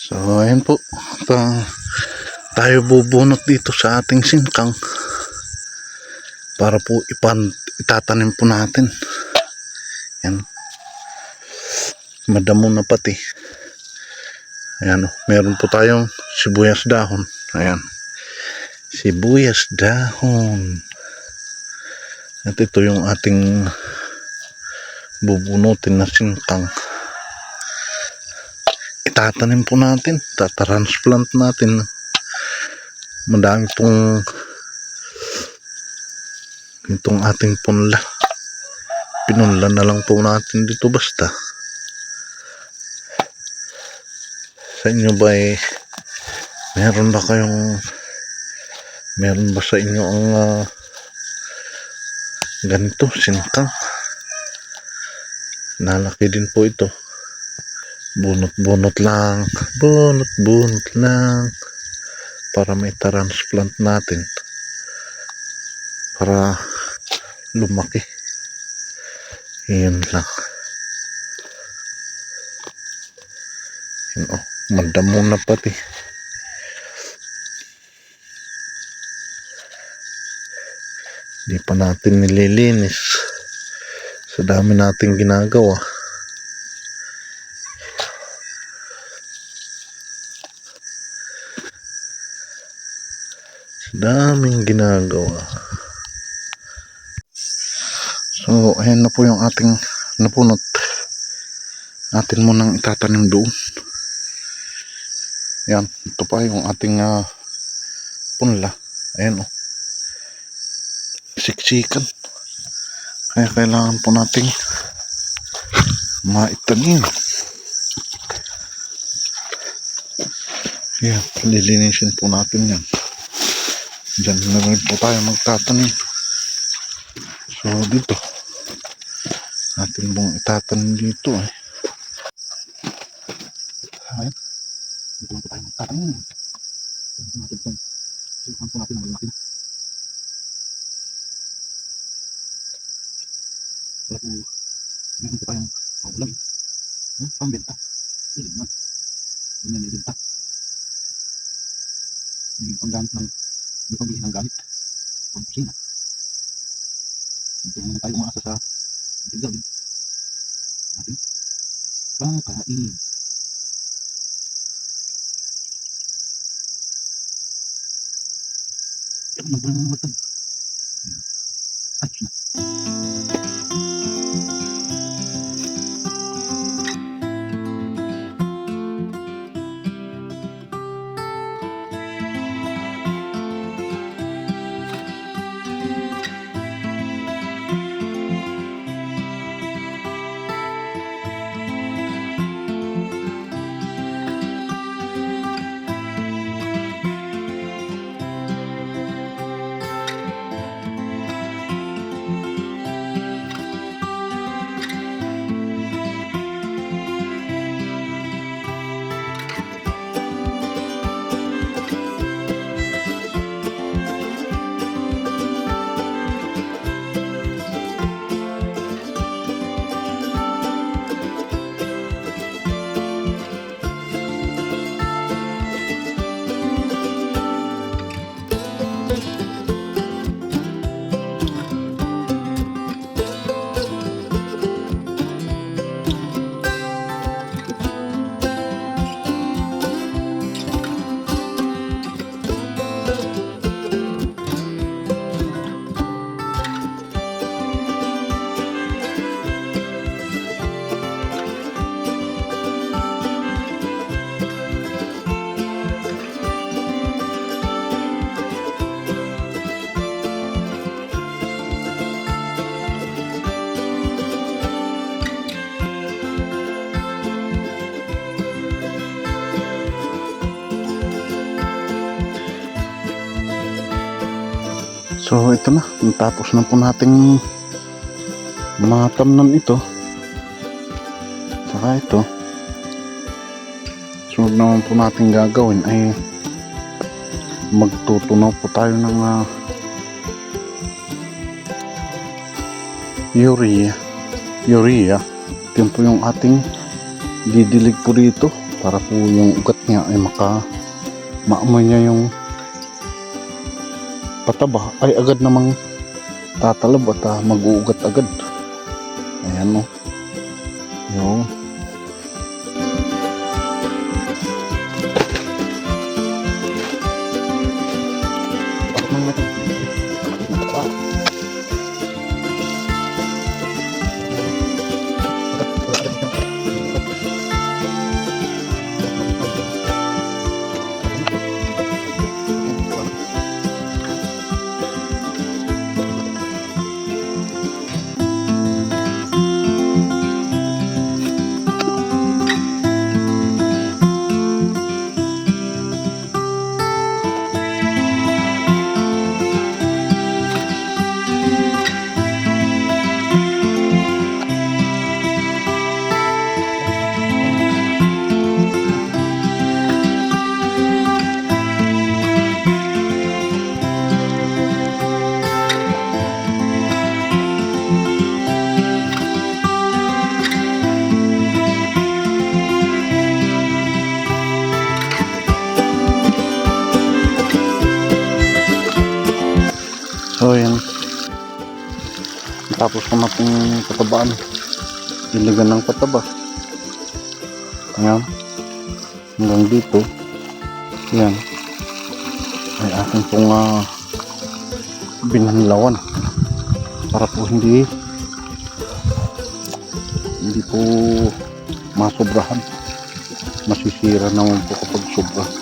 So ayan po, tayo bubunot dito sa ating singkang para po itatanim po natin. Yan, madamo na pati. Ayan, meron po tayong sibuyas dahon. Ayan, sibuyas dahon. At ito yung ating bubunutin na singkang. Itatanim po natin, tatransplant natin. Madami pong itong ating punla. Pinunla na lang po natin dito basta. Sa inyo ba meron ba sa inyo ang ganito, singkang? Nalaki din po ito. Bunot lang para may transplant natin para lumaki. Yun lang. Yun, madamo na pati. Hindi pa natin nililinis sa dami nating ginagawa. Daming ginagawa. So ayan na po yung ating napunot. Natin munang itatanim doon. Yan, ito pa yung ating punla. Ayan siksikan. Kaya kailangan po nating maitanim. Yan, lilinisin po natin yan. Diyan na rin po tayo magtatanim. So dito natin pong itatanim dito Ayan, dito po tayo magtatanim. Silihan po natin ang malaki. Wala po, meron po tayong paulam. Pambenta. Hindi naman. Hindi may benta. Hindi panggamit ng pambili ng gamit. Pang kusina. Hindi naman tayo umaasa sa ating gawin. Ating pangkain. Ito na bulan ng matag. Ay, na. So ito na, tapos na po nating matamnan ito. Saka ito, sunod naman po natin gagawin ay magtutunaw po tayo ng urea. Ito po yung ating didilig po dito para po yung ugat niya ay maamoy niya yung pataba ay agad namang tatalab at mag-uugat agad. Ayan o. Yun. So yan. Tapos naman itong patabaan. Ilagan ng pataba. Ayan. Hanggang dito. Yan. Ay ating pong binanlawan. Para po hindi po masobrahan. Masisira naman po kapag sobra.